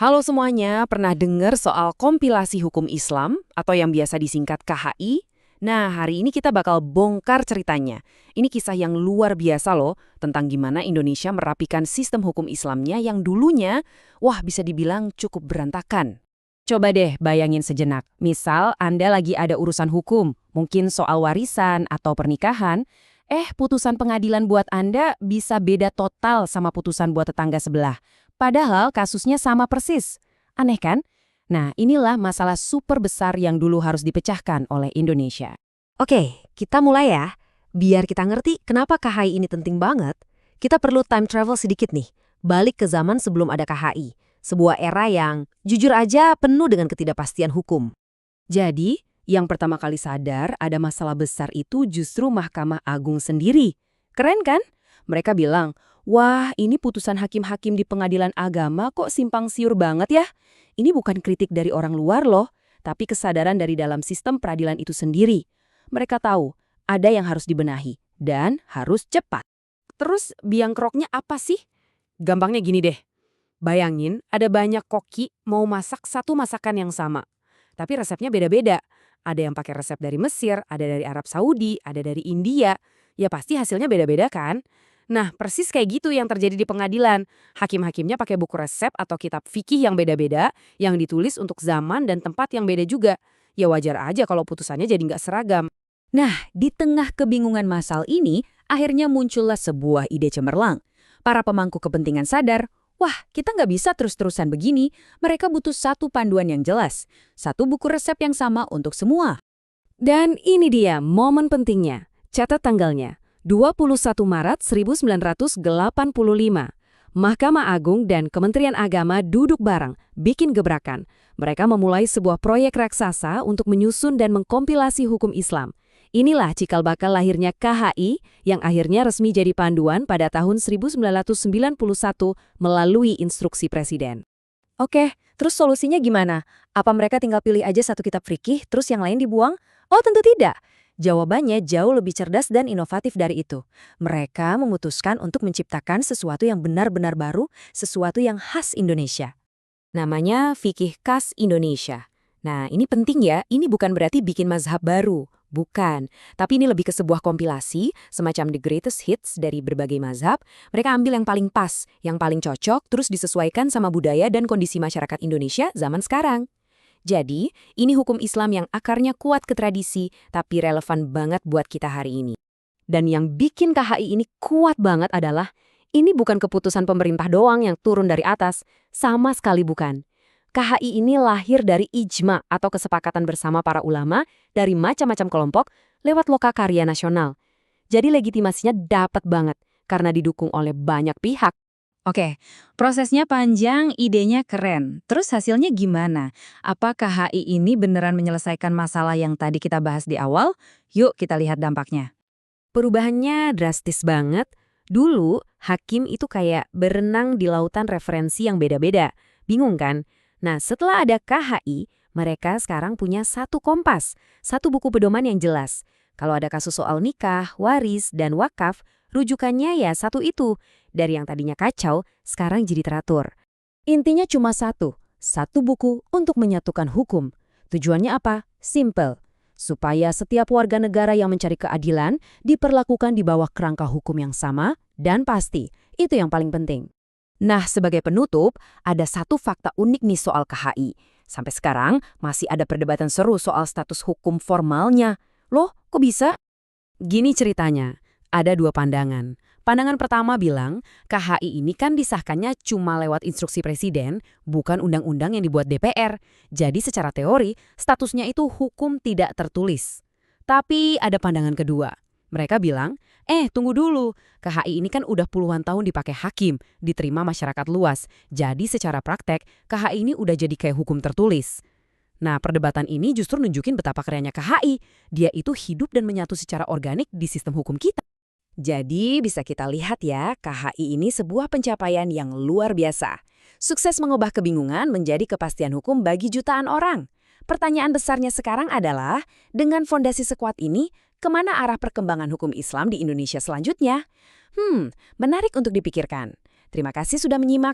Halo semuanya, pernah dengar soal kompilasi hukum Islam atau yang biasa disingkat KHI? Nah, hari ini kita bakal bongkar ceritanya. Ini kisah yang luar biasa loh, tentang gimana Indonesia merapikan sistem hukum Islamnya yang dulunya, wah bisa dibilang cukup berantakan. Coba deh bayangin sejenak. Misal Anda lagi ada urusan hukum, mungkin soal warisan atau pernikahan, putusan pengadilan buat Anda bisa beda total sama putusan buat tetangga sebelah. Padahal kasusnya sama persis. Aneh kan? Nah, inilah masalah super besar yang dulu harus dipecahkan oleh Indonesia. Oke, kita mulai ya. Biar kita ngerti kenapa KHI ini penting banget, kita perlu time travel sedikit nih. Balik ke zaman sebelum ada KHI. Sebuah era yang, jujur aja, penuh dengan ketidakpastian hukum. Jadi, yang pertama kali sadar ada masalah besar itu justru Mahkamah Agung sendiri. Keren kan? Mereka bilang, wah ini putusan hakim-hakim di pengadilan agama kok simpang siur banget ya. Ini bukan kritik dari orang luar loh, tapi kesadaran dari dalam sistem peradilan itu sendiri. Mereka tahu, ada yang harus dibenahi, dan harus cepat. Terus biang keroknya apa sih? Gampangnya gini deh. Bayangin ada banyak koki mau masak satu masakan yang sama. Tapi resepnya beda-beda. Ada yang pakai resep dari Mesir, ada dari Arab Saudi, ada dari India. Ya pasti hasilnya beda-beda kan? Nah, persis kayak gitu yang terjadi di pengadilan. Hakim-hakimnya pakai buku resep atau kitab fikih yang beda-beda, yang ditulis untuk zaman dan tempat yang beda juga. Ya wajar aja kalau putusannya jadi nggak seragam. Nah, di tengah kebingungan masal ini, akhirnya muncullah sebuah ide cemerlang. Para pemangku kepentingan sadar, wah kita nggak bisa terus-terusan begini, mereka butuh satu panduan yang jelas, satu buku resep yang sama untuk semua. Dan ini dia momen pentingnya. Catat tanggalnya, 21 Maret 1985. Mahkamah Agung dan Kementerian Agama duduk bareng, bikin gebrakan. Mereka memulai sebuah proyek raksasa untuk menyusun dan mengkompilasi hukum Islam. Inilah cikal bakal lahirnya KHI yang akhirnya resmi jadi panduan pada tahun 1991 melalui instruksi Presiden. Oke, terus solusinya gimana? Apa mereka tinggal pilih aja satu kitab fikih, terus yang lain dibuang? Oh tentu tidak. Jawabannya jauh lebih cerdas dan inovatif dari itu. Mereka memutuskan untuk menciptakan sesuatu yang benar-benar baru, sesuatu yang khas Indonesia. Namanya Fikih Khas Indonesia. Nah, ini penting ya, ini bukan berarti bikin mazhab baru. Bukan, tapi ini lebih ke sebuah kompilasi, semacam the greatest hits dari berbagai mazhab. Mereka ambil yang paling pas, yang paling cocok, terus disesuaikan sama budaya dan kondisi masyarakat Indonesia zaman sekarang. Jadi, ini hukum Islam yang akarnya kuat ke tradisi, tapi relevan banget buat kita hari ini. Dan yang bikin KHI ini kuat banget adalah, ini bukan keputusan pemerintah doang yang turun dari atas, sama sekali bukan. KHI ini lahir dari ijma atau kesepakatan bersama para ulama dari macam-macam kelompok lewat lokakarya nasional. Jadi legitimasinya dapat banget karena didukung oleh banyak pihak. Oke, prosesnya panjang, idenya keren. Terus hasilnya gimana? Apa KHI ini beneran menyelesaikan masalah yang tadi kita bahas di awal? Yuk kita lihat dampaknya. Perubahannya drastis banget. Dulu, hakim itu kayak berenang di lautan referensi yang beda-beda. Bingung kan? Nah, setelah ada KHI, mereka sekarang punya satu kompas, satu buku pedoman yang jelas. Kalau ada kasus soal nikah, waris, dan wakaf, rujukannya ya satu itu. Dari yang tadinya kacau, sekarang jadi teratur. Intinya cuma satu buku untuk menyatukan hukum. Tujuannya apa? Simple. Supaya setiap warga negara yang mencari keadilan diperlakukan di bawah kerangka hukum yang sama dan pasti. Itu yang paling penting. Nah, sebagai penutup, ada satu fakta unik nih soal KHI. Sampai sekarang, masih ada perdebatan seru soal status hukum formalnya. Loh, kok bisa? Gini ceritanya, ada dua pandangan. Pandangan pertama bilang, KHI ini kan disahkannya cuma lewat instruksi presiden, bukan undang-undang yang dibuat DPR. Jadi secara teori, statusnya itu hukum tidak tertulis. Tapi ada pandangan kedua. Mereka bilang, tunggu dulu, KHI ini kan udah puluhan tahun dipakai hakim, diterima masyarakat luas. Jadi secara praktek, KHI ini udah jadi kayak hukum tertulis. Nah, perdebatan ini justru nunjukin betapa kerennya KHI. Dia itu hidup dan menyatu secara organik di sistem hukum kita. Jadi bisa kita lihat ya, KHI ini sebuah pencapaian yang luar biasa. Sukses mengubah kebingungan menjadi kepastian hukum bagi jutaan orang. Pertanyaan besarnya sekarang adalah, dengan fondasi sekuat ini, kemana arah perkembangan hukum Islam di Indonesia selanjutnya? Menarik untuk dipikirkan. Terima kasih sudah menyimak.